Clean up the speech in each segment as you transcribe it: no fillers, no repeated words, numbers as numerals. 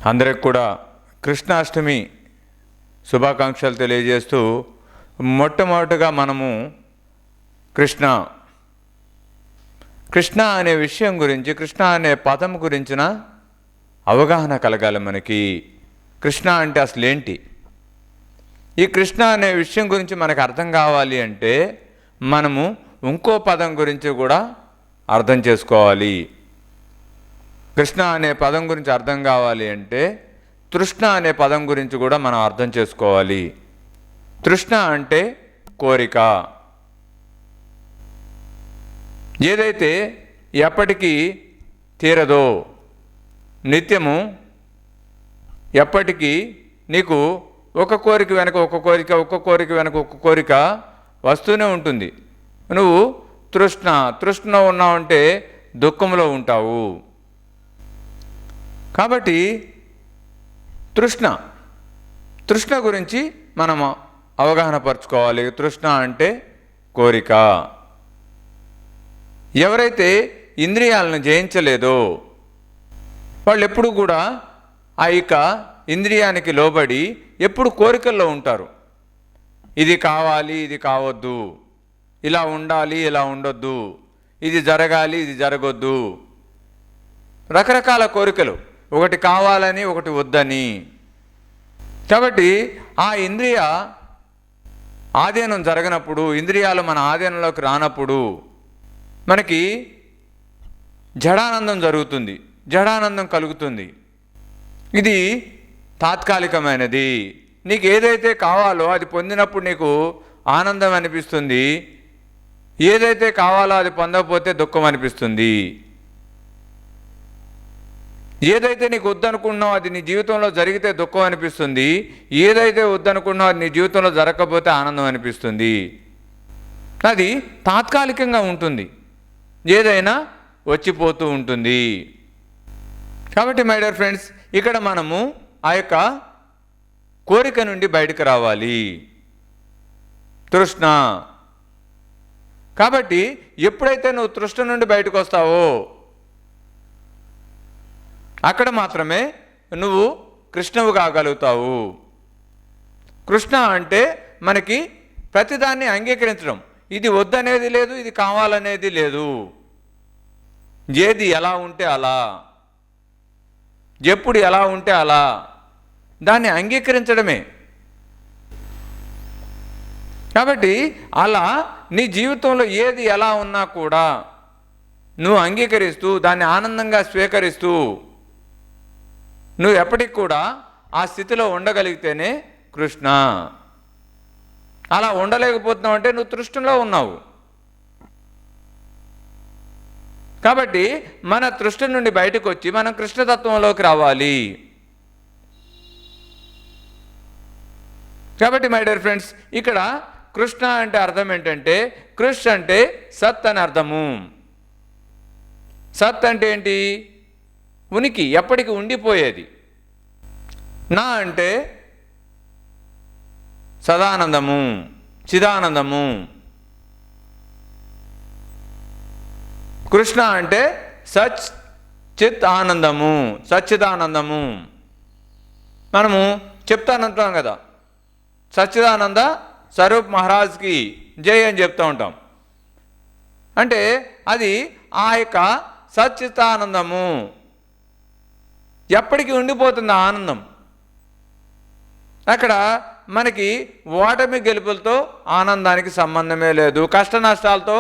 అందరికి కూడా కృష్ణాష్టమి శుభాకాంక్షలు తెలియజేస్తూ మొట్టమొదటిగా మనము కృష్ణ అనే విషయం గురించి, కృష్ణ అనే పదం గురించిన అవగాహన కలగాలి మనకి. కృష్ణ అంటే అసలు ఏంటి? ఈ కృష్ణ అనే విషయం గురించి మనకు అర్థం కావాలి అంటే మనము ఇంకో పదం గురించి కూడా అర్థం చేసుకోవాలి. కృష్ణ అనే పదం గురించి అర్థం కావాలి అంటే తృష్ణ అనే పదం గురించి కూడా మనం అర్థం చేసుకోవాలి. తృష్ణ అంటే కోరిక, ఏదైతే ఎప్పటికీ తీరదో, నిత్యము ఎప్పటికీ నీకు ఒక కోరిక వెనక ఒక కోరిక, ఒక కోరిక వెనక ఒక కోరిక వస్తూనే ఉంటుంది. నువ్వు తృష్ణ ఉన్నావంటే దుఃఖంలో ఉంటావు. కాబట్టి తృష్ణ గురించి మనం అవగాహన పరుచుకోవాలి. తృష్ణ అంటే కోరిక. ఎవరైతే ఇంద్రియాలను జయించలేదో వాళ్ళు ఎప్పుడు కూడా ఆ యొక్క ఇంద్రియానికి లోబడి ఎప్పుడు కోరికల్లో ఉంటారు. ఇది కావాలి, ఇది కావద్దు, ఇలా ఉండాలి, ఇలా ఉండొద్దు, ఇది జరగాలి, ఇది జరగొద్దు, రకరకాల కోరికలు, ఒకటి కావాలని ఒకటి వద్దని. కాబట్టి ఆ ఇంద్రియ ఆధీనం జరగనప్పుడు, ఇంద్రియాలు మన ఆధీనంలోకి రానప్పుడు మనకి జడానందం జరుగుతుంది, జడానందం కలుగుతుంది. ఇది తాత్కాలికమైనది. నీకు ఏదైతే కావాలో అది పొందినప్పుడు నీకు ఆనందం అనిపిస్తుంది, ఏదైతే కావాలో అది పొందకపోతే దుఃఖం అనిపిస్తుంది. ఏదైతే నీకు వద్దనుకున్నావు అది నీ జీవితంలో జరిగితే దుఃఖం అనిపిస్తుంది, ఏదైతే వద్దనుకున్నావు అది నీ జీవితంలో జరగకపోతే ఆనందం అనిపిస్తుంది. అది తాత్కాలికంగా ఉంటుంది, ఏదైనా వచ్చిపోతూ ఉంటుంది. కాబట్టి మై డియర్ ఫ్రెండ్స్, ఇక్కడ మనము ఆ యొక్క కోరిక నుండి బయటకు రావాలి, తృష్ణ. కాబట్టి ఎప్పుడైతే నువ్వు తృష్ణ నుండి బయటకు వస్తావో అక్కడ మాత్రమే నువ్వు కృష్ణువు కాగలుగుతావు. కృష్ణ అంటే మనకి ప్రతిదాన్ని అంగీకరించడం. ఇది వద్దనేది లేదు, ఇది కావాలనేది లేదు. ఏది ఎలా ఉంటే అలా, ఎప్పుడు ఎలా ఉంటే అలా దాన్ని అంగీకరించడమే. కాబట్టి అలా నీ జీవితంలో ఏది ఎలా ఉన్నా కూడా నువ్వు అంగీకరిస్తూ దాన్ని ఆనందంగా స్వీకరిస్తూ నువ్వు ఎప్పటికి కూడా ఆ స్థితిలో ఉండగలిగితేనే కృష్ణ. అలా ఉండలేకపోతున్నావు అంటే నువ్వు తృష్ణలో ఉన్నావు. కాబట్టి మన తృష్ణ నుండి బయటకు వచ్చి మనం కృష్ణతత్వంలోకి రావాలి. కాబట్టి మై డియర్ ఫ్రెండ్స్, ఇక్కడ కృష్ణ అంటే అర్థం ఏంటంటే, కృష్ అంటే సత్ అని అర్థము. సత్ అంటే ఏంటి? ఉనికి, ఎప్పటికీ ఉండిపోయేది. నా అంటే సదానందము, చిదానందము. కృష్ణ అంటే సచ్ చిత్ ఆనందము, సచ్చిదానందము. మనము చెప్తానంటాం కదా, సచ్చిదానంద స్వరూప్ మహారాజ్కి జై అని చెప్తూ ఉంటాం. అంటే అది ఆ యొక్క సచ్చిదానందము, ఎప్పటికీ ఉండిపోతుంది ఆ ఆనందం. అక్కడ మనకి ఓటమి గెలుపులతో ఆనందానికి సంబంధమే లేదు, కష్ట నష్టాలతో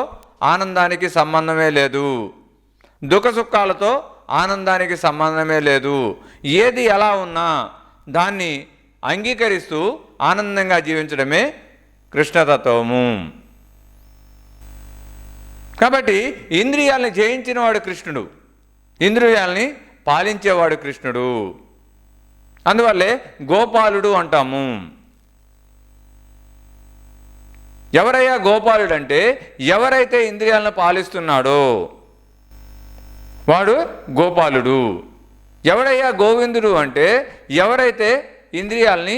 ఆనందానికి సంబంధమే లేదు, దుఃఖ సుఖాలతో ఆనందానికి సంబంధమే లేదు. ఏది ఎలా ఉన్నా దాన్ని అంగీకరిస్తూ ఆనందంగా జీవించడమే కృష్ణతత్వము. కాబట్టి ఇంద్రియాలని జయించినవాడు కృష్ణుడు, ఇంద్రియాలని పాలించేవాడు కృష్ణుడు. అందువల్లే గోపాలుడు అంటాము. ఎవరయ్యా గోపాలుడు అంటే ఎవరైతే ఇంద్రియాలను పాలిస్తున్నాడో వాడు గోపాలుడు. ఎవడయ్యా గోవిందుడు అంటే ఎవరైతే ఇంద్రియాలని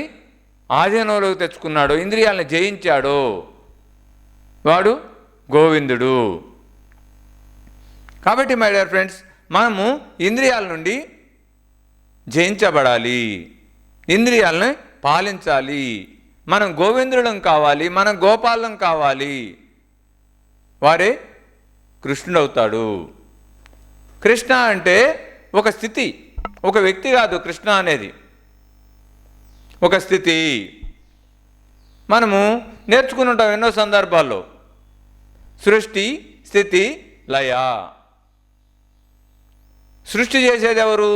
ఆధీనంలోకి తెచ్చుకున్నాడో, ఇంద్రియాలను జయించాడో వాడు గోవిందుడు. కాబట్టి మై డియర్ ఫ్రెండ్స్, మనము ఇంద్రియాల నుండి జయించబడాలి, ఇంద్రియాలను పాలించాలి, మనం గోవిందులం కావాలి, మనం గోపాలం కావాలి, వారే కృష్ణుడు అవుతాడు. కృష్ణ అంటే ఒక స్థితి, ఒక వ్యక్తి కాదు. కృష్ణ అనేది ఒక స్థితి. మనము నేర్చుకుని ఉంటాం ఎన్నో సందర్భాల్లో. సృష్టి, స్థితి, లయ. సృష్టి చేసేది ఎవరు?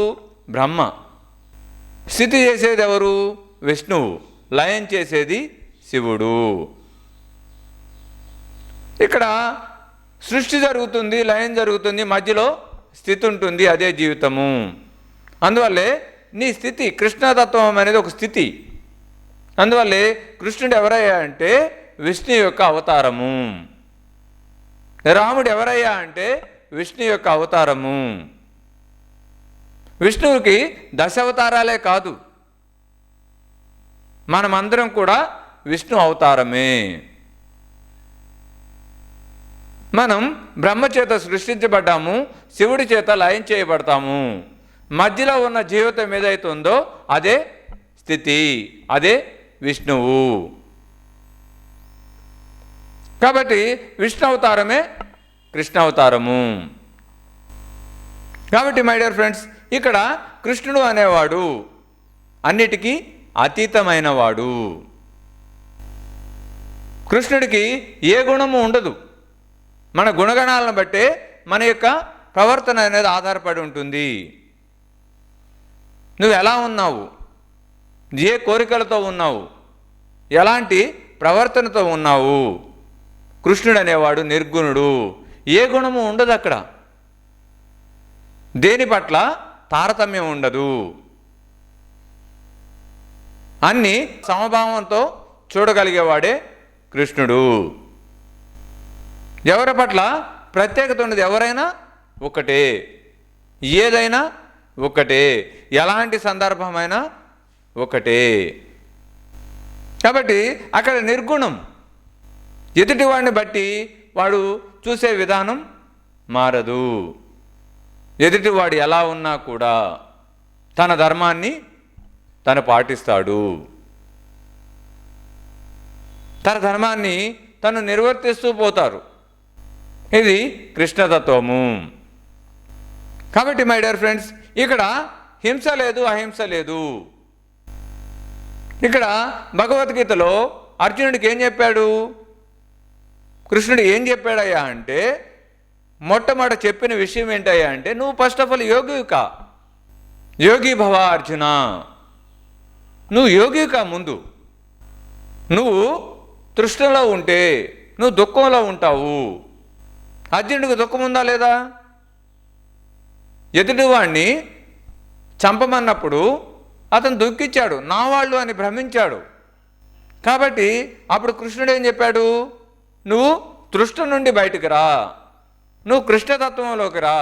బ్రహ్మ. స్థితి చేసేది ఎవరు? విష్ణువు. లయం చేసేది శివుడు. ఇక్కడ సృష్టి జరుగుతుంది, లయం జరుగుతుంది, మధ్యలో స్థితి ఉంటుంది, అదే జీవితము. అందువల్లే నీ స్థితి, కృష్ణతత్వం అనేది ఒక స్థితి. అందువల్లే కృష్ణుడు ఎవరయ్యా అంటే విష్ణు యొక్క అవతారము. రాముడు ఎవరయ్యా అంటే విష్ణు యొక్క అవతారము. విష్ణువుకి దశావతారాలే కాదు, మనమందరం కూడా విష్ణు అవతారమే. మనం బ్రహ్మ చేత సృష్టించబడ్డాము, శివుడి చేత లయం చేయబడతాము. మధ్యలో ఉన్న జీవితం ఏదైతే ఉందో అదే స్థితి, అదే విష్ణువు. కాబట్టి విష్ణు అవతారమే కృష్ణ అవతారము. కాబట్టి మై డియర్ ఫ్రెండ్స్, ఇక్కడ కృష్ణుడు అనేవాడు అన్నిటికీ అతీతమైన వాడు. కృష్ణుడికి ఏ గుణము ఉండదు. మన గుణగణాలను బట్టే మన యొక్క ప్రవర్తన అనేది ఆధారపడి ఉంటుంది. నువ్వు ఎలా ఉన్నావు, ఏ కోరికలతో ఉన్నావు, ఎలాంటి ప్రవర్తనతో ఉన్నావు. కృష్ణుడు అనేవాడు నిర్గుణుడు, ఏ గుణము ఉండదు అక్కడ. దేని పట్ల తారతమ్యం ఉండదు. అన్నీ సమభావంతో చూడగలిగేవాడే కృష్ణుడు. ఎవరి పట్ల ప్రత్యేకత ఉండదు. ఎవరైనా ఒకటే, ఏదైనా ఒకటే, ఎలాంటి సందర్భమైనా ఒకటే. కాబట్టి అక్కడ నిర్గుణం. ఎదుటివాడిని బట్టి వాడు చూసే విధానం మారదు. ఎదుటివాడు ఎలా ఉన్నా కూడా తన ధర్మాన్ని తను పాటిస్తాడు, తన ధర్మాన్ని తను నిర్వర్తిస్తూ పోతారు. ఇది కృష్ణతత్వము. కాబట్టి మై డియర్ ఫ్రెండ్స్, ఇక్కడ హింస లేదు, అహింస లేదు. ఇక్కడ భగవద్గీతలో అర్జునుడికి ఏం చెప్పాడు? కృష్ణుడు ఏం చెప్పాడయ్యా అంటే, మొట్టమొదట చెప్పిన విషయం ఏంటయ్యా అంటే, నువ్వు ఫస్ట్ ఆఫ్ ఆల్ యోగికా, యోగి భవ అర్జున. నువ్వు యోగికా. ముందు నువ్వు తృష్ణలో ఉంటే నువ్వు దుఃఖంలో ఉంటావు. అర్జునుడికి దుఃఖం ఉందా లేదా? ఎదుటివాడిని చంపమన్నప్పుడు అతను దుఃఖించాడు, నా వాళ్ళు అని భ్రమించాడు. కాబట్టి అప్పుడు కృష్ణుడు ఏం చెప్పాడు? నువ్వు తృష్ణ నుండి బయటికి రా, నువ్వు కృష్ణతత్వంలోకి రా.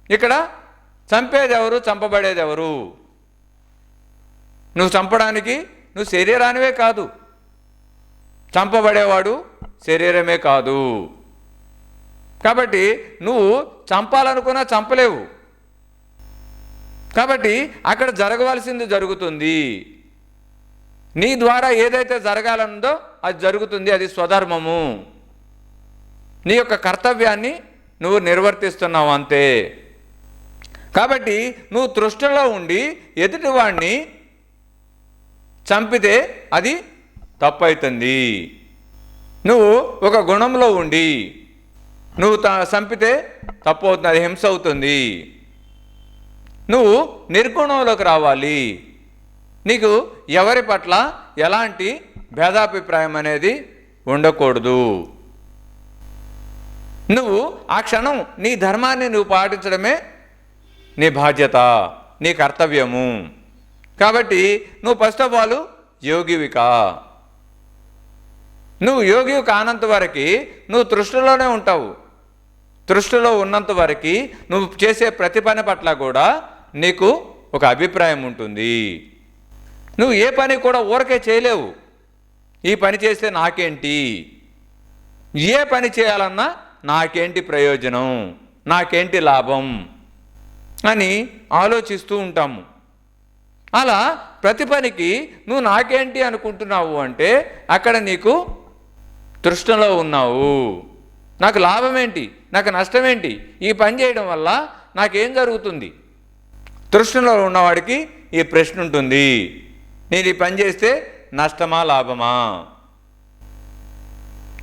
ఇక్కడ చంపేది ఎవరు, చంపబడేది ఎవరు? నువ్వు చంపడానికి నువ్వు శరీరానివే కాదు, చంపబడేవాడు శరీరమే కాదు. కాబట్టి నువ్వు చంపాలనుకున్నా చంపలేవు. కాబట్టి అక్కడ జరగవలసింది జరుగుతుంది. నీ ద్వారా ఏదైతే జరగాలన్నదో అది జరుగుతుంది. అది స్వధర్మము. నీ యొక్క కర్తవ్యాన్ని నువ్వు నిర్వర్తిస్తున్నావు అంతే. కాబట్టి నువ్వు తృష్ణలో ఉండి ఎదుటివాడిని చంపితే అది తప్పు అవుతుంది. నువ్వు ఒక గుణంలో ఉండి నువ్వు చంపితే తప్పు అవుతుంది, అది హింస అవుతుంది. నువ్వు నిర్గుణంలోకి రావాలి. నీకు ఎవరి పట్ల ఎలాంటి భేదాభిప్రాయం అనేది ఉండకూడదు. నువ్వు ఆ క్షణం నీ ధర్మాన్ని నువ్వు పాటించడమే నీ బాధ్యత, నీ కర్తవ్యము. కాబట్టి నువ్వు ఫస్ట్ ఆఫ్ ఆల్ యోగివికా. నువ్వు యోగివి కానంత వరకు నువ్వు తృష్ణలోనే ఉంటావు. తృష్ణలో ఉన్నంత వరకు నువ్వు చేసే ప్రతి పని పట్ల కూడా నీకు ఒక అభిప్రాయం ఉంటుంది. నువ్వు ఏ పని కూడా ఊరకే చేయలేవు. ఈ పని చేస్తే నాకేంటి, ఏ పని చేయాలన్నా నాకేంటి ప్రయోజనం, నాకేంటి లాభం. అని ఆలోచిస్తూ ఉంటాము. అలా ప్రతి పనికి నువ్వు నాకేంటి అనుకుంటున్నావు అంటే అక్కడ నీకు తృష్ణలో ఉన్నావు. నాకు లాభం ఏంటి, నాకు నష్టం ఏంటి, ఈ పని చేయడం వల్ల నాకేం జరుగుతుంది? తృష్ణలో ఉన్నవాడికి ఈ ప్రశ్న ఉంటుంది, నేను ఈ పని చేస్తే నష్టమా లాభమా?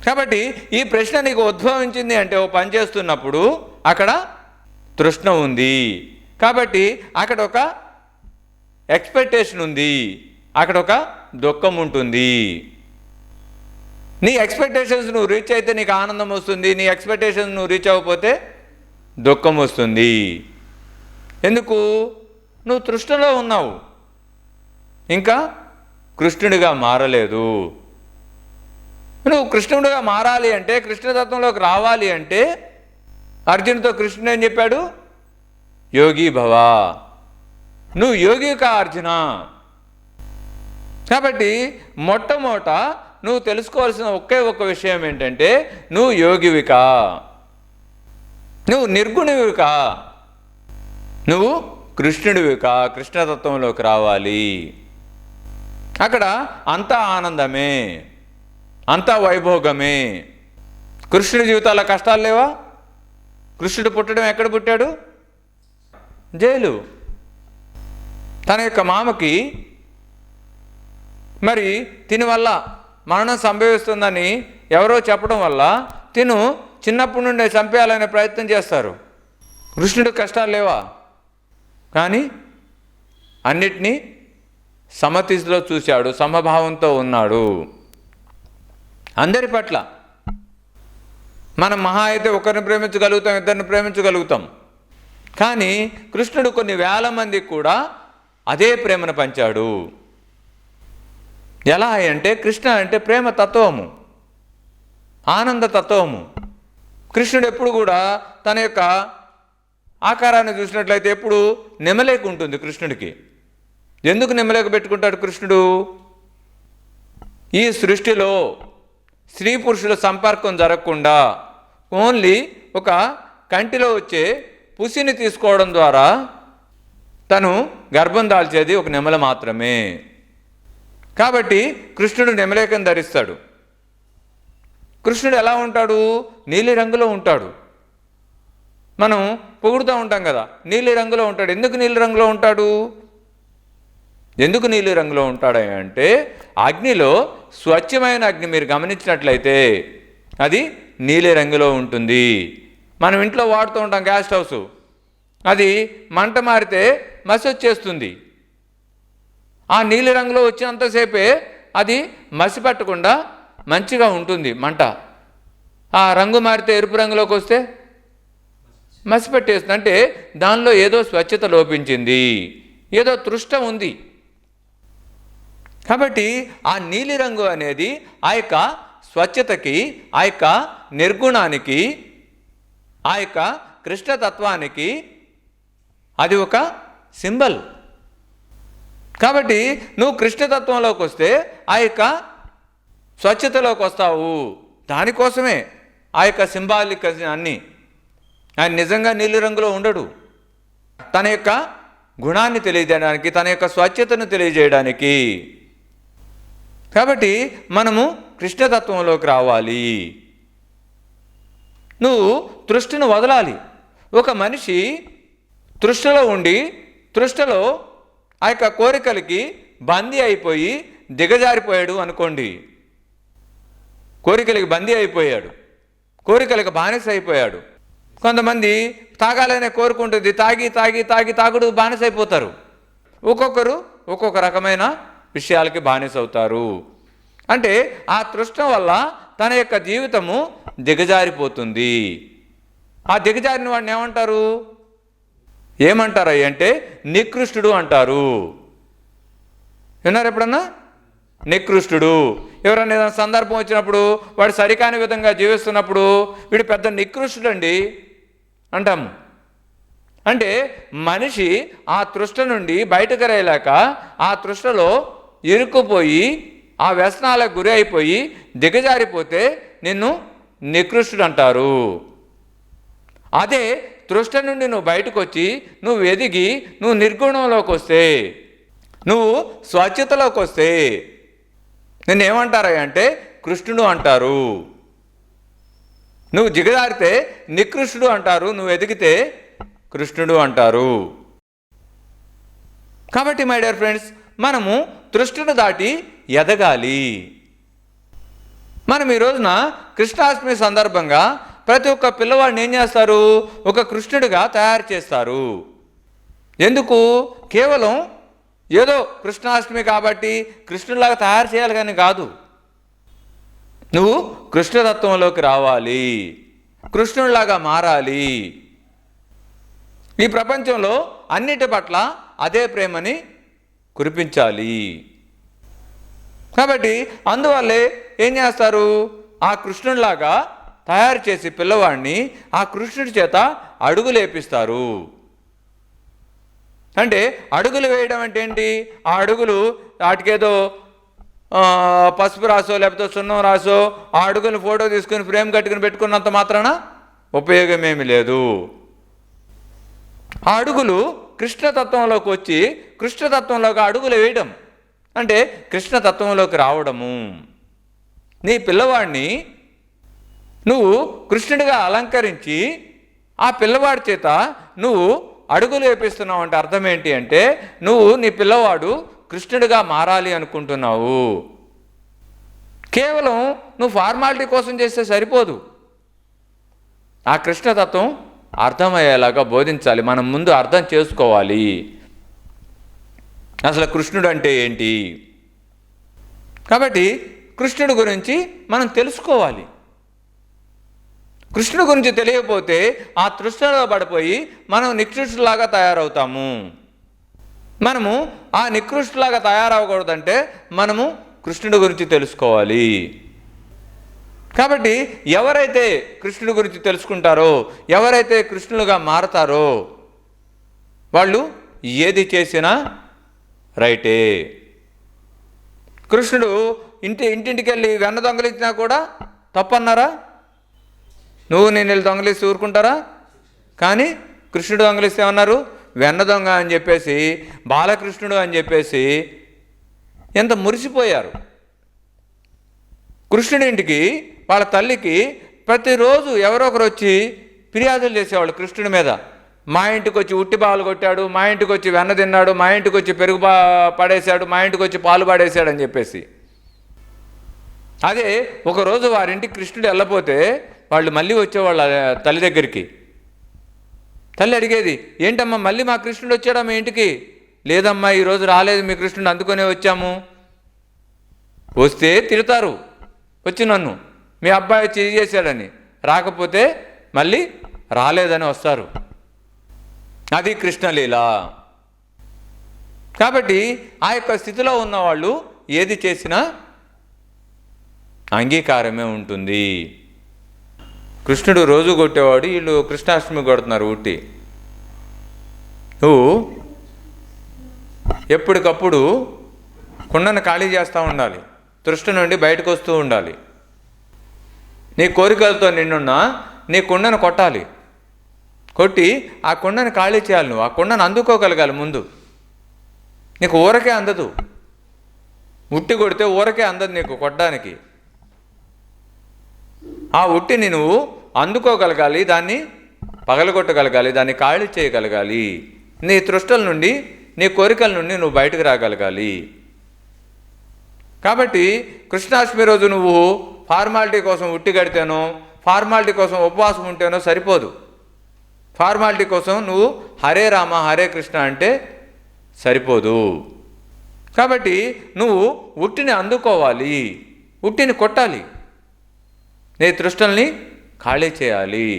కాబట్టి ఈ ప్రశ్న నీకు ఉద్భవించింది అంటే ఓ పని చేస్తున్నప్పుడు అక్కడ తృష్ణ ఉంది. కాబట్టి అక్కడ ఒక ఎక్స్పెక్టేషన్ ఉంది, అక్కడ ఒక దుఃఖం ఉంటుంది. నీ ఎక్స్పెక్టేషన్స్ నువ్వు రీచ్ అయితే నీకు ఆనందం వస్తుంది, నీ ఎక్స్పెక్టేషన్స్ నువ్వు రీచ్ అవ్వకపోతే దుఃఖం వస్తుంది. ఎందుకు? నువ్వు తృష్ణలో ఉన్నావు, ఇంకా కృష్ణుడిగా మారలేదు. నువ్వు కృష్ణుడిగా మారాలి అంటే, కృష్ణతత్వంలోకి రావాలి అంటే అర్జునుడితో కృష్ణుడు ఏం చెప్పాడు? యోగి భవ, నువ్వు యోగి కా అర్జున. కాబట్టి మొట్టమొదట నువ్వు తెలుసుకోవాల్సిన ఒకే ఒక్క విషయం ఏంటంటే నువ్వు యోగివికా, నువ్వు నిర్గుణివికా, నువ్వు కృష్ణుడివికా, కృష్ణతత్వంలోకి రావాలి. అక్కడ అంతా ఆనందమే, అంతా వైభోగమే. కృష్ణుడి జీవితాల కష్టాలు లేవా? కృష్ణుడు పుట్టడం ఎక్కడ పుట్టాడు? జైలు. తన యొక్క మామకి మరి తిని వల్ల మరణం సంభవిస్తుందని ఎవరో చెప్పడం వల్ల తిను చిన్నప్పటి నుండే చంపేయాలనే ప్రయత్నం చేస్తారు. కృష్ణుడికి కష్టాలు లేవా? కానీ అన్నిటినీ సమతిలో చూశాడు, సమభావంతో ఉన్నాడు. అందరి పట్ల మనం మహా అయితే ఒకరిని ప్రేమించగలుగుతాం, ఇద్దరిని ప్రేమించగలుగుతాం. కానీ కృష్ణుడు కొన్ని వేల మందికి కూడా అదే ప్రేమను పంచాడు. ఎలా అంటే కృష్ణ అంటే ప్రేమ తత్వము, ఆనంద తత్వము. కృష్ణుడు ఎప్పుడు కూడా తన యొక్క ఆకారాన్ని చూసినట్లయితే ఎప్పుడు నెమలేక ఉంటుంది కృష్ణుడికి. ఎందుకు నెమలేక పెట్టుకుంటాడు కృష్ణుడు? ఈ సృష్టిలో స్త్రీ పురుషుల సంపర్కం జరగకుండా ఓన్లీ ఒక కంటిలో వచ్చే పుసిని తీసుకోవడం ద్వారా తను గర్భం దాల్చేది ఒక నెమల మాత్రమే. కాబట్టి కృష్ణుడు నెమలేకం ధరిస్తాడు. కృష్ణుడు ఎలా ఉంటాడు? నీలి రంగులో ఉంటాడు. మనం పొగుడుతూ ఉంటాం కదా, నీలి రంగులో ఉంటాడు. ఎందుకు నీలి రంగులో ఉంటాడు? ఎందుకు నీలి రంగులో ఉంటాడు అంటే అగ్నిలో స్వచ్ఛమైన అగ్ని మీరు గమనించినట్లయితే అది నీలి రంగులో ఉంటుంది. మనం ఇంట్లో వాడుతూ ఉంటాం గ్యాస్ స్టవ్స్, అది మంట మారితే మసి వచ్చేస్తుంది. ఆ నీలి రంగులో వచ్చినంతసేపే అది మసి పట్టకుండా మంచిగా ఉంటుంది మంట. ఆ రంగు మారితే ఎరుపు రంగులోకి వస్తే మసి పట్టేస్తుంది. అంటే దానిలో ఏదో స్వచ్ఛత లోపించింది, ఏదో తృష్ణ ఉంది. కాబట్టి ఆ నీలిరంగు అనేది ఆ యొక్క స్వచ్ఛతకి, ఆ యొక్క నిర్గుణానికి, ఆ యొక్క కృష్ణతత్వానికి అది ఒక సింబల్. కాబట్టి నువ్వు కృష్ణతత్వంలోకి వస్తే ఆ యొక్క స్వచ్ఛతలోకి వస్తావు. దానికోసమే ఆ యొక్క సింబాలిక్ అన్నీ. ఆయన నిజంగా నీలిరంగులో ఉండడు. తన యొక్క గుణాన్ని తెలియజేయడానికి, తన యొక్క స్వచ్ఛతను తెలియజేయడానికి. కాబట్టి మనము కృష్ణతత్వంలోకి రావాలి. నువ్వు తృష్ణను వదలాలి. ఒక మనిషి తృష్ణలో ఉండి తృష్ణలో ఆ యొక్క కోరికలకి బందీ అయిపోయి దిగజారిపోయాడు అనుకోండి. కోరికలకి బందీ అయిపోయాడు, కోరికలకు బానిస అయిపోయాడు. కొంతమంది తాగాలనే కోరుకుంటుంది, తాగి తాగి తాగి తాగుడు బానిస అయిపోతారు. ఒక్కొక్కరు ఒక్కొక్క రకమైన విషయాలకి బానిస అవుతారు. అంటే ఆ తృష్ణ వల్ల తన యొక్క జీవితము దిగజారిపోతుంది. ఆ దిగజారిన వాడిని ఏమంటారు? ఏమంటారు అంటే నికృష్టుడు అంటారు. విన్నారు ఎప్పుడన్నా? నికృష్టుడు. ఎవరన్నా ఏదైనా సందర్భం వచ్చినప్పుడు వాడు సరికాని విధంగా జీవిస్తున్నప్పుడు వీడు పెద్ద నికృష్టుడు అండి అంటాము. అంటే మనిషి ఆ తృష్ణ నుండి బయటకు రాలేక ఆ తృష్ణలో ఇరుక్కుపోయి ఆ వ్యసనాలకు గురి అయిపోయి దిగజారిపోతే నిన్ను నికృష్టుడు అంటారు. అదే తృష్ట నుండి నువ్వు బయటకు వచ్చి నువ్వు ఎదిగి నువ్వు నిర్గుణంలోకి వస్తే, నువ్వు స్వచ్ఛతలోకి వస్తే నిన్నేమంటారా అంటే కృష్ణుడు అంటారు. నువ్వు జిగదారితే నికృష్ణుడు అంటారు, నువ్వు ఎదిగితే కృష్ణుడు అంటారు. కాబట్టి మై డియర్ ఫ్రెండ్స్, మనము తృష్ణను దాటి ఎదగాలి. మనం ఈ రోజున కృష్ణాష్టమి సందర్భంగా ప్రతి ఒక్క పిల్లవాడిని ఏం చేస్తారు, ఒక కృష్ణుడిగా తయారు చేస్తారు. ఎందుకు? కేవలం ఏదో కృష్ణాష్టమి కాబట్టి కృష్ణుడిలాగా తయారు చేయాలి కానీ కాదు. నువ్వు కృష్ణతత్వంలోకి రావాలి, కృష్ణుడిలాగా మారాలి. ఈ ప్రపంచంలో అన్నిటి పట్ల అదే ప్రేమని కురిపించాలి. కాబట్టి అందువల్లే ఏం చేస్తారు, ఆ కృష్ణుడిలాగా తయారు చేసి పిల్లవాడిని ఆ కృష్ణుడి చేత అడుగులు వేపిస్తారు. అంటే అడుగులు వేయడం అంటే ఏంటి? ఆ అడుగులు వాటికేదో పసుపు రాసో లేకపోతే సున్నం రాసో ఆ అడుగులు ఫోటో తీసుకుని ఫ్రేమ్ కట్టుకుని పెట్టుకున్నంత మాత్రాన ఉపయోగమేమి లేదు. ఆ అడుగులు కృష్ణతత్వంలోకి వచ్చి కృష్ణతత్వంలోకి అడుగులు వేయడం అంటే కృష్ణతత్వంలోకి రావడము. నీ పిల్లవాడిని నువ్వు కృష్ణుడిగా అలంకరించి ఆ పిల్లవాడి చేత నువ్వు అడుగులు వేపిస్తున్నావు అంటే అర్థం ఏంటి అంటే నువ్వు నీ పిల్లవాడు కృష్ణుడిగా మారాలి అనుకుంటున్నావు. కేవలం నువ్వు ఫార్మాలిటీ కోసం చేస్తే సరిపోదు. ఆ కృష్ణతత్వం అర్థమయ్యేలాగా బోధించాలి. మనం ముందు అర్థం చేసుకోవాలి అసలు కృష్ణుడు అంటే ఏంటి. కాబట్టి కృష్ణుడి గురించి మనం తెలుసుకోవాలి. కృష్ణుడి గురించి తెలియకపోతే ఆ తృష్ణలో పడిపోయి మనం నికృష్టులాగా తయారవుతాము. మనము ఆ నికృష్టులాగా తయారవకూడదంటే మనము కృష్ణుడి గురించి తెలుసుకోవాలి. కాబట్టి ఎవరైతే కృష్ణుడి గురించి తెలుసుకుంటారో, ఎవరైతే కృష్ణులుగా మారతారో వాళ్ళు ఏది చేసినా రైటే. కృష్ణుడు ఇంటింటికి వెళ్ళి వెన్న దొంగలించినా కూడా తప్పన్నారా? నువ్వు నేను వెళ్ళి దొంగలిస్తే ఊరుకుంటారా? కానీ కృష్ణుడు దొంగలిస్తే ఏమన్నారు? వెన్న దొంగ అని చెప్పేసి, బాలకృష్ణుడు అని చెప్పేసి ఎంత మురిసిపోయారు. కృష్ణుడి ఇంటికి వాళ్ళ తల్లికి ప్రతిరోజు ఎవరో ఒకరు వచ్చి ఫిర్యాదులు చేసేవాళ్ళు కృష్ణుడి మీద. మా ఇంటికి వచ్చి ఉట్టి బాలు కొట్టాడు, మా ఇంటికి వచ్చి వెన్న తిన్నాడు, మా ఇంటికి వచ్చి పెరుగు పడేశాడు, మా ఇంటికి వచ్చి పాలు పడేశాడు అని చెప్పేసి. అదే ఒకరోజు వారింటికి కృష్ణుడు వెళ్ళపోతే వాళ్ళు మళ్ళీ వచ్చేవాళ్ళ తల్లి దగ్గరికి. తల్లి అడిగేది, ఏంటమ్మా మళ్ళీ మా కృష్ణుడు వచ్చాడా మీ ఇంటికి? లేదమ్మా ఈరోజు రాలేదు మీ కృష్ణుడు, అందుకనే వచ్చాము. వస్తే తిడతారు వచ్చి నన్ను, మీ అబ్బాయి వచ్చి ఇది చేశాడని. రాకపోతే మళ్ళీ రాలేదని వస్తారు. అది కృష్ణలీల. కాబట్టి ఆ యొక్క స్థితిలో ఉన్నవాళ్ళు ఏది చేసినా అంగీకారమే ఉంటుంది. కృష్ణుడు రోజు కొట్టేవాడు, వీళ్ళు కృష్ణాష్టమి కొడుతున్నారు ఉట్టి. నువ్వు ఎప్పటికప్పుడు కుండను ఖాళీ చేస్తూ ఉండాలి, తృష్ణ నుండి బయటకు వస్తూ ఉండాలి. నీ కోరికలతో నిన్నున్న నీ కుండను కొట్టాలి, కొట్టి ఆ కుండను ఖాళీ చేయాలి. నువ్వు ఆ కుండను అందుకోగలగాలి. ముందు నీకు ఊరకే అందదు, ఉట్టి కొడితే ఊరకే అందదు నీకు కొట్టడానికి. ఆ ఉట్టిని నువ్వు అందుకోగలగాలి, దాన్ని పగలగొట్టగలగాలి, దాన్ని ఖాళీ చేయగలగాలి. నీ తృష్టల నుండి నీ కోరికల నుండి నువ్వు బయటకు రాగలగాలి. కాబట్టి కృష్ణాష్టమి రోజు నువ్వు ఫార్మాలిటీ కోసం ఉట్టి కడితేనో, ఫార్మాలిటీ కోసం ఉపవాసం ఉంటేనో సరిపోదు. ఫార్మాలిటీ కోసం నువ్వు హరే రామ హరే కృష్ణ అంటే సరిపోదు. కాబట్టి నువ్వు ఉట్టిని అందుకోవాలి, ఉట్టిని కొట్టాలి, నీ తృష్టల్ని ఖాళీ చేయాలి.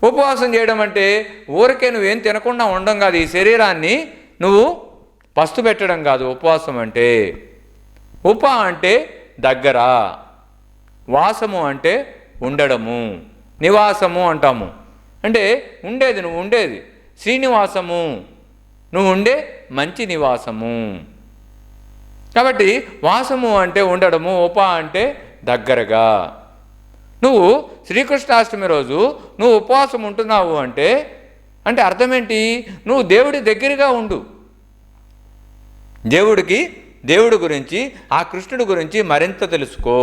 ఉపవాసం చేయడం అంటే ఊరికే నువ్వేం తినకుండా ఉండడం కాదు, ఈ శరీరాన్ని నువ్వు పస్తు పెట్టడం కాదు. ఉపవాసం అంటే ఉప అంటే దగ్గర, వాసము అంటే ఉండడము, నివాసము అంటాము. అంటే ఉండేది, నువ్వు ఉండేది శ్రీనివాసము, నువ్వు ఉండే మంచి నివాసము. కాబట్టి వాసము అంటే ఉండడము, ఉప అంటే దగ్గరగా. నువ్వు శ్రీకృష్ణాష్టమి రోజు నువ్వు ఉపవాసం ఉంటున్నావు అంటే అంటే అర్థం ఏంటి? నువ్వు దేవుడి దగ్గరగా ఉండు. దేవుడి గురించి, ఆ కృష్ణుడి గురించి మరింత తెలుసుకో.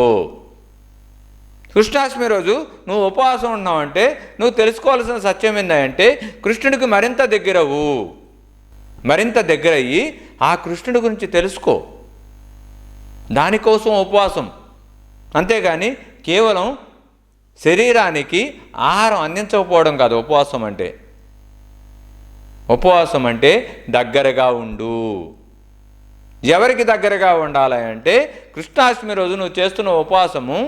కృష్ణాష్టమి రోజు నువ్వు ఉపవాసం ఉన్నావంటే నువ్వు తెలుసుకోవాల్సిన సత్యం ఏంటంటే కృష్ణుడికి మరింత దగ్గరయ్యి ఆ కృష్ణుడి గురించి తెలుసుకో. దానికోసం ఉపవాసం. అంతేగాని కేవలం శరీరానికి ఆహారం అందించకపోవడం కాదు ఉపవాసం అంటే దగ్గరగా ఉండు. ఎవరికి దగ్గరగా ఉండాలి అంటే కృష్ణాష్టమి రోజు నువ్వు చేస్తున్న ఉపవాసము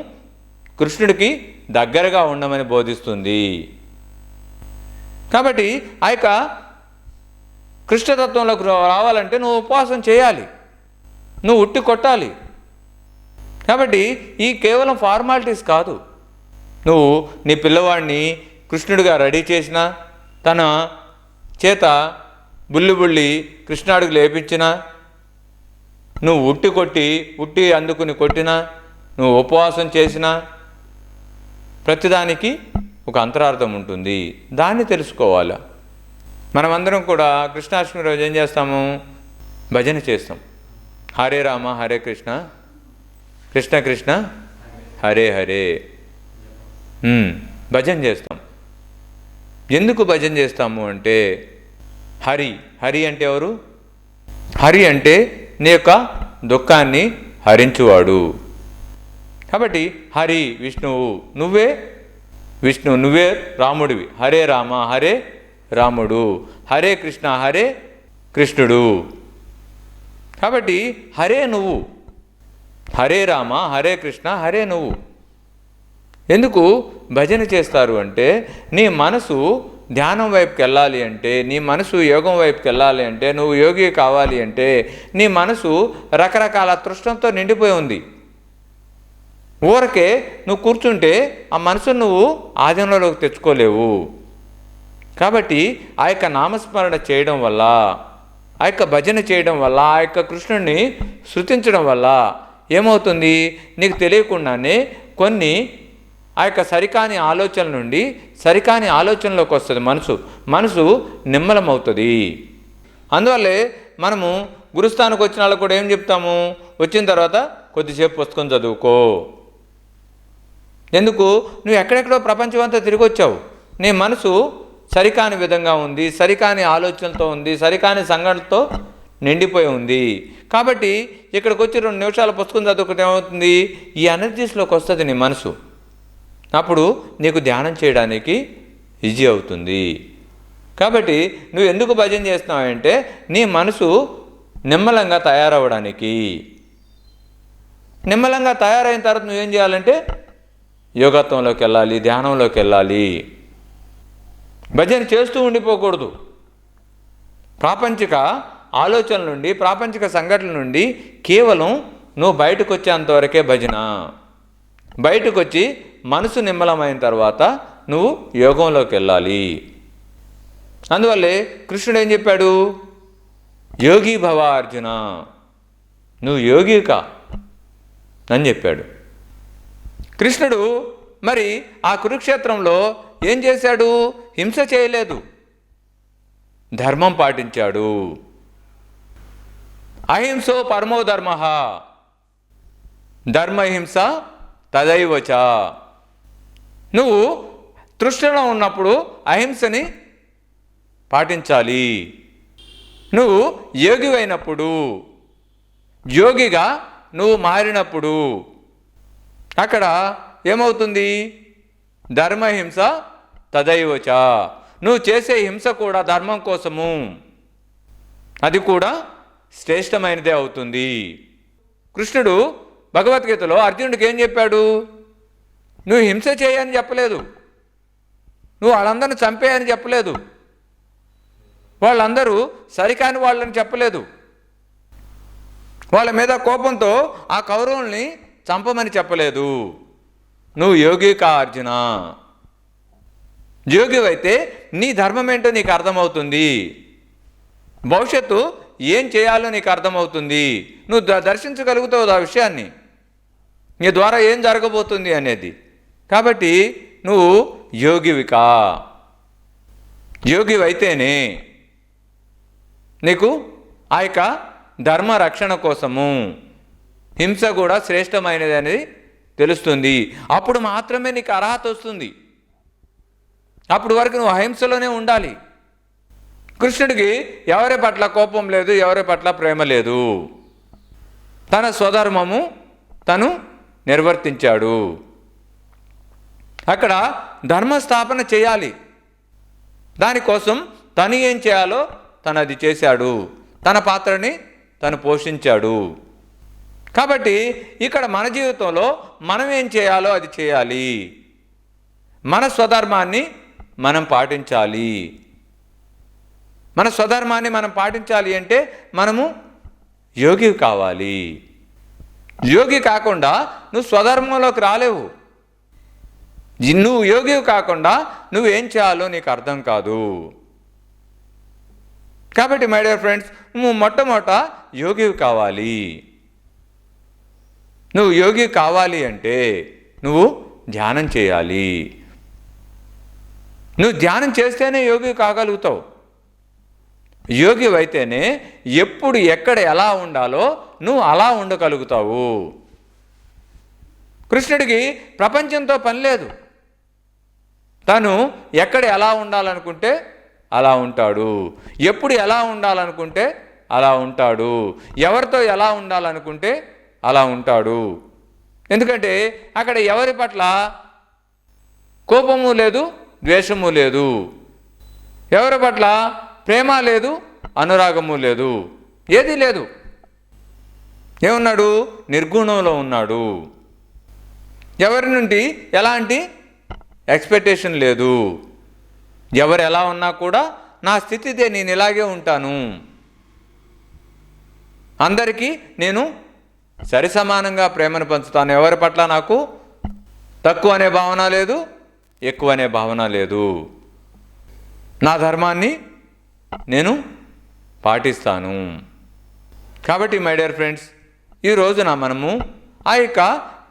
కృష్ణుడికి దగ్గరగా ఉండమని బోధిస్తుంది. కాబట్టి ఆ యొక్క కృష్ణతత్వంలోకి రావాలంటే నువ్వు ఉపవాసం చేయాలి, నువ్వు ఉట్టి కొట్టాలి. కాబట్టి ఈ కేవలం ఫార్మాలిటీస్ కాదు. నువ్వు నీ పిల్లవాడిని కృష్ణుడిగా రెడీ చేసినా, తన చేత బుల్లి కృష్ణాడికి లేపించినా, నువ్వు ఉట్టి అందుకుని కొట్టినా, నువ్వు ఉపవాసం చేసినా ప్రతిదానికి ఒక అంతరార్థం ఉంటుంది. దాన్ని తెలుసుకోవాలి. మనమందరం కూడా కృష్ణాష్టమి రోజు ఏం చేస్తాము? భజన చేస్తాం. హరే రామ హరే కృష్ణ, కృష్ణ కృష్ణ హరే హరే భజన చేస్తాం. ఎందుకు భజన చేస్తాము అంటే హరి అంటే ఎవరు? హరి అంటే నీ యొక్క దుఃఖాన్ని హరించువాడు. కాబట్టి హరి విష్ణువు, నువ్వే రాముడివి. హరే రామ హరే రాముడు, హరే కృష్ణ హరే కృష్ణుడు. కాబట్టి హరే నువ్వు, హరే రామ హరే కృష్ణ హరే నువ్వు. ఎందుకు భజన చేస్తారు అంటే నీ మనసు ధ్యానం వైపుకి వెళ్ళాలి అంటే, నీ మనసు యోగం వైపుకి వెళ్ళాలి అంటే, నువ్వు యోగి కావాలి అంటే నీ మనసు రకరకాల తృష్ణంతో నిండిపోయి ఉంది. ఊరకే నువ్వు కూర్చుంటే ఆ మనసును నువ్వు ఆధీనంలోకి తెచ్చుకోలేవు. కాబట్టి ఆ యొక్క నామస్మరణ చేయడం వల్ల, ఆ యొక్క భజన చేయడం వల్ల, ఆ యొక్క కృష్ణుడిని స్తుతించడం వల్ల ఏమవుతుంది? నీకు తెలియకుండానే కొన్ని ఆ యొక్క సరికాని ఆలోచనల నుండి సరికాని ఆలోచనలోకి వస్తుంది. మనసు నిమ్మలమవుతుంది. అందువల్లే మనము గురుస్థానికి వచ్చిన వాళ్ళకు కూడా ఏం చెప్తాము? వచ్చిన తర్వాత కొద్దిసేపు పుస్తకం చదువుకో. ఎందుకు? నువ్వు ఎక్కడెక్కడో ప్రపంచం అంతా తిరిగి వచ్చావు. నీ మనసు సరికాని విధంగా ఉంది, సరికాని ఆలోచనలతో ఉంది, సరికాని సంఘటనలతో నిండిపోయి ఉంది. కాబట్టి ఇక్కడికి వచ్చి 2 నిమిషాల పుస్తకం చదువుకుంటే ఏమవుతుంది? ఈ ఎనర్జీస్లోకి వస్తుంది నీ మనసు. అప్పుడు నీకు ధ్యానం చేయడానికి ఈజీ అవుతుంది. కాబట్టి నువ్వు ఎందుకు భజన చేస్తున్నావంటే నీ మనసు నిమ్మలంగా తయారవడానికి. నిమ్మలంగా తయారైన తర్వాత నువ్వేం చేయాలంటే యోగత్వంలోకి వెళ్ళాలి, ధ్యానంలోకి వెళ్ళాలి. భజన చేస్తూ ఉండిపోకూడదు. ప్రాపంచిక ఆలోచనల నుండి, ప్రాపంచిక సంఘటనల నుండి కేవలం నువ్వు బయటకు వచ్చేంతవరకే భజన. బయటకు వచ్చి మనసు నిమ్మలమైన తర్వాత నువ్వు యోగంలోకి వెళ్ళాలి. అందువల్లే కృష్ణుడు ఏం చెప్పాడు? యోగి భవ అర్జున, నువ్వు యోగికా అని చెప్పాడు. కృష్ణుడు మరి ఆ కురుక్షేత్రంలో ఏం చేశాడు? హింస చేయలేదు, ధర్మం పాటించాడు. అహింసో పరమో ధర్మ, ధర్మహింస తదైవచ. నువ్వు తృష్ణలో ఉన్నప్పుడు అహింసని పాటించాలి. నువ్వు యోగి అయినప్పుడు, యోగిగా నువ్వు మారినప్పుడు అక్కడ ఏమవుతుంది? ధర్మహింస తదైవచ. నువ్వు చేసే హింస కూడా ధర్మం కోసము, అది కూడా శ్రేష్టమైనదే అవుతుంది. కృష్ణుడు భగవద్గీతలో అర్జునుడికి ఏం చెప్పాడు? నువ్వు హింస చేయని చెప్పలేదు, నువ్వు వాళ్ళందరిని చంపేయని చెప్పలేదు, వాళ్ళందరూ సరికాని వాళ్ళని చెప్పలేదు, వాళ్ళ మీద కోపంతో ఆ కౌరవుల్ని చంపమని చెప్పలేదు. నువ్వు యోగికా అర్జున. యోగివైతే నీ ధర్మం ఏంటో నీకు అర్థమవుతుంది, భవిష్యత్తు ఏం చేయాలో నీకు అర్థమవుతుంది, నువ్వు దర్శించగలుగుతావు ఆ విషయాన్ని, నీ ద్వారా ఏం జరగబోతుంది అనేది. కాబట్టి నువ్వు యోగివికా, యోగివైతేనే నీకు ఆ యొక్క ధర్మ రక్షణ కోసము హింస కూడా శ్రేష్టమైనది అనేది తెలుస్తుంది. అప్పుడు మాత్రమే నీకు అర్హత వస్తుంది. అప్పుడు వరకు నువ్వు అహింసలోనే ఉండాలి. కృష్ణుడికి ఎవరి పట్ల కోపం లేదు, ఎవరి పట్ల ప్రేమ లేదు. తన స్వధర్మము తను నిర్వర్తించాడు. అక్కడ ధర్మస్థాపన చేయాలి. దానికోసం తను ఏం చేయాలో తను అది చేశాడు. తన పాత్రని తను పోషించాడు. కాబట్టి ఇక్కడ మన జీవితంలో మనం ఏం చేయాలో అది చేయాలి. మన స్వధర్మాన్ని మనం పాటించాలి. మన స్వధర్మాన్ని మనం పాటించాలి అంటే మనము యోగి కావాలి. యోగి కాకుండా నువ్వు స్వధర్మంలోకి రాలేవు. నువ్వు యోగి కాకుండా నువ్వేం చేయాలో నీకు అర్థం కాదు. కాబట్టి మై డియర్ ఫ్రెండ్స్, నువ్వు మొట్టమొదట యోగి కావాలి. నువ్వు యోగి కావాలి అంటే నువ్వు ధ్యానం చేయాలి. నువ్వు ధ్యానం చేస్తేనే యోగి కాగలుగుతావు. యోగి అయితేనే ఎప్పుడు ఎక్కడ ఎలా ఉండాలో నువ్వు అలా ఉండగలుగుతావు. కృష్ణుడికి ప్రపంచంతో పని లేదు. తను ఎక్కడ ఎలా ఉండాలనుకుంటే అలా ఉంటాడు. ఎప్పుడు ఎలా ఉండాలనుకుంటే అలా ఉంటాడు. ఎవరితో ఎలా ఉండాలనుకుంటే అలా ఉంటాడు. ఎందుకంటే అక్కడ ఎవరి పట్ల కోపము లేదు, ద్వేషము లేదు. ఎవరి పట్ల ప్రేమ లేదు, అనురాగము లేదు. ఏదీ లేదు. ఏమున్నాడు? నిర్గుణంలో ఉన్నాడు. ఎవరి నుండి ఎలాంటి ఎక్స్పెక్టేషన్ లేదు. ఎవరు ఎలా ఉన్నా కూడా నా స్థితి ఇదే, నేను ఇలాగే ఉంటాను. అందరికీ నేను సరి సమానంగా ప్రేమను పంచుతాను. ఎవరి పట్ల నాకు తక్కువ అనే భావన లేదు, ఎక్కువ అనే భావన లేదు. నా ధర్మాన్ని నేను పాటిస్తాను. కాబట్టి మై డియర్ ఫ్రెండ్స్, ఈ రోజున మనము ఆ యొక్క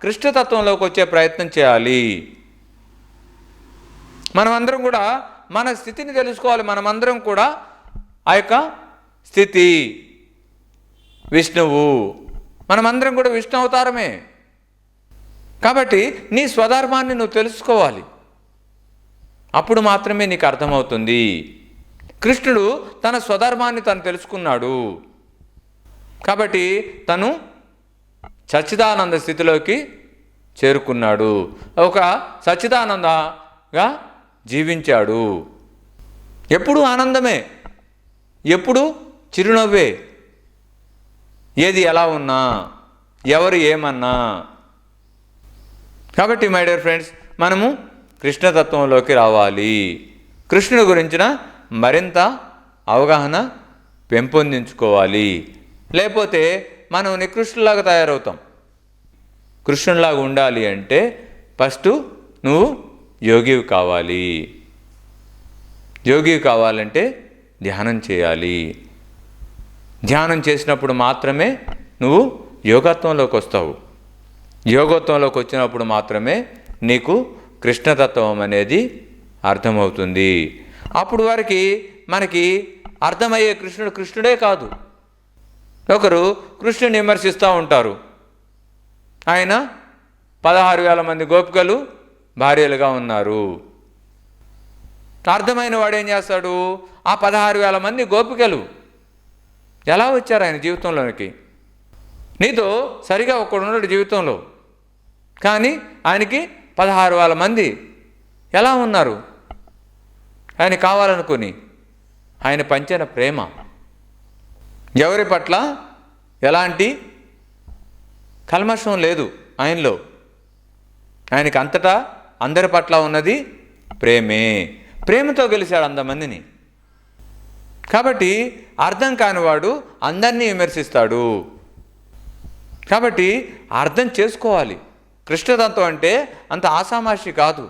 కృష్ణతత్వంలోకి వచ్చే ప్రయత్నం చేయాలి. మనమందరం కూడా మన స్థితిని తెలుసుకోవాలి. మనమందరం కూడా ఆ యొక్క స్థితి విష్ణువు, మనమందరం కూడా విష్ణు అవతారమే. కాబట్టి నీ స్వధర్మాన్ని నువ్వు తెలుసుకోవాలి. అప్పుడు మాత్రమే నీకు అర్థమవుతుంది. కృష్ణుడు తన స్వధర్మాన్ని తను తెలుసుకున్నాడు. కాబట్టి తను సచ్చిదానంద స్థితిలోకి చేరుకున్నాడు. ఒక సచ్చిదానందగా జీవించాడు. ఎప్పుడు ఆనందమే, ఎప్పుడు చిరునవ్వే. ఏది ఎలా ఉన్నా, ఎవరు ఏమన్నా. కాబట్టి మై డియర్ ఫ్రెండ్స్, మనము కృష్ణతత్వంలోకి రావాలి. కృష్ణుడి గురించిన మరింత అవగాహన పెంపొందించుకోవాలి. లేకపోతే మనం నికృష్ణులాగా తయారవుతాం. కృష్ణులాగా ఉండాలి అంటే ఫస్ట్ నువ్వు యోగివి కావాలి. యోగివి కావాలంటే ధ్యానం చేయాలి. ధ్యానం చేసినప్పుడు మాత్రమే నువ్వు యోగత్వంలోకి వస్తావు. యోగత్వంలోకి వచ్చినప్పుడు మాత్రమే నీకు కృష్ణతత్వం అనేది అర్థమవుతుంది. అప్పుడు వరకు మనకి అర్థమయ్యే కృష్ణుడు కృష్ణుడే కాదు. ఒకరు కృష్ణుని విమర్శిస్తూ ఉంటారు. ఆయన 16,000 మంది గోపికలు భార్యలుగా ఉన్నారు. అర్థమైన వాడు ఏం చేస్తాడు? ఆ 16,000 మంది గోపికలు ఎలా వచ్చారు ఆయన జీవితంలోనికి? నీతో సరిగా ఒకడున్నాడు జీవితంలో, కానీ ఆయనకి 16,000 మంది ఎలా ఉన్నారు? ఆయన కావాలనుకుని ఆయన పంచిన ప్రేమ, ఎవరి పట్ల ఎలాంటి కల్మషం లేదు ఆయనలో. ఆయనకి అంతటా అందరి పట్ల ఉన్నది ప్రేమే. ప్రేమతో గెలిచాడు అంతమందిని. కాబట్టి అర్థం కానివాడు అందరినీ విమర్శిస్తాడు. కాబట్టి అర్థం చేసుకోవాలి. కృష్ణతత్వం అంటే అంత ఆసామాషి కాదు.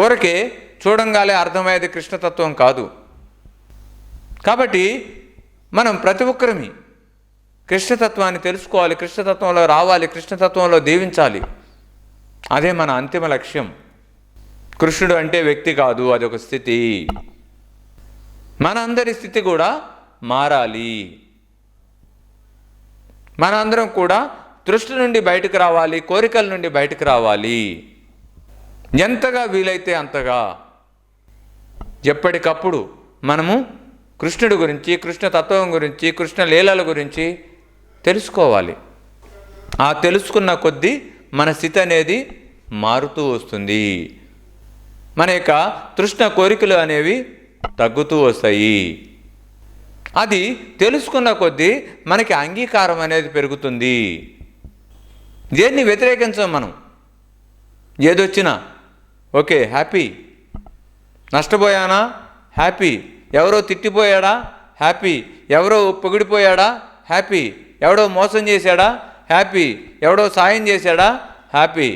ఊరకే చూడంగానే అర్థమయ్యేది కృష్ణతత్వం కాదు. కాబట్టి మనం ప్రతి ఒక్కరిమి కృష్ణతత్వాన్ని తెలుసుకోవాలి, కృష్ణతత్వంలో రావాలి, కృష్ణతత్వంలో దీవించాలి. అదే మన అంతిమ లక్ష్యం. కృష్ణుడు అంటే వ్యక్తి కాదు, అదొక స్థితి. మన అందరి స్థితి కూడా మారాలి. మనందరం కూడా దృష్టి నుండి బయటకు రావాలి, కోరికల నుండి బయటకు రావాలి. ఎంతగా వీలైతే అంతగా ఎప్పటికప్పుడు మనము కృష్ణుడి గురించి, కృష్ణ తత్వం గురించి, కృష్ణ లీలల గురించి తెలుసుకోవాలి. ఆ తెలుసుకున్న కొద్దీ మన స్థితి అనేది మారుతూ వస్తుంది. మన యొక్క తృష్ణ కోరికలు అనేవి తగ్గుతూ వస్తాయి. అది తెలుసుకున్న కొద్దీ మనకి అంగీకారం అనేది పెరుగుతుంది. దేన్ని వ్యతిరేకించం మనం. ఏదొచ్చినా ఓకే, హ్యాపీ. నష్టపోయానా, హ్యాపీ. ఎవరో తిట్టిపోయాడా, హ్యాపీ. ఎవరో పొగిడిపోయాడా, హ్యాపీ. ఎవడో మోసం చేశాడా, హ్యాపీ. ఎవడో సాయం చేశాడా, హ్యాపీ.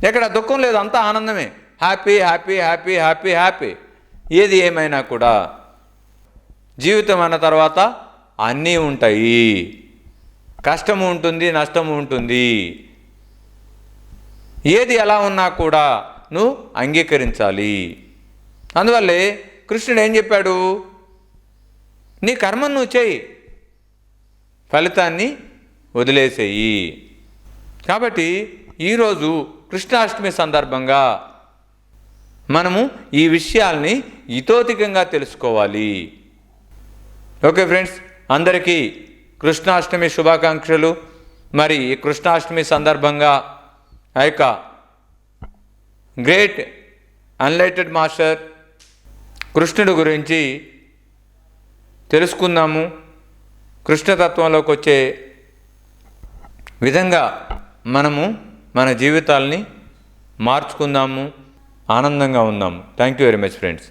ఎక్కడ దుఃఖం లేదు, అంతా ఆనందమే. Happy happy happy happy happy. ఏది ఏమైనా కూడా జీవితం అన్న తర్వాత అన్నీ ఉంటాయి. కష్టము ఉంటుంది, నష్టము ఉంటుంది. ఏది ఎలా ఉన్నా కూడా నువ్వు అంగీకరించాలి. అందువల్లే కృష్ణుడు ఏం చెప్పాడు? నీ కర్మను నువ్వు చేయి, ఫలితాన్ని వదిలేసేయి. కాబట్టి ఈరోజు కృష్ణాష్టమి సందర్భంగా మనము ఈ విషయాల్ని ఇతోధికంగా తెలుసుకోవాలి. ఓకే ఫ్రెండ్స్, అందరికీ కృష్ణాష్టమి శుభాకాంక్షలు. మరి ఈ కృష్ణాష్టమి సందర్భంగా ఆ యొక్క గ్రేట్ అన్లైటెడ్ మాస్టర్ కృష్ణుడి గురించి తెలుసుకుందాము. కృష్ణతత్వంలోకి వచ్చే విధంగా మనము మన జీవితాల్ని మార్చుకుందాము, ఆనందంగా ఉందాము. Thank you very much friends.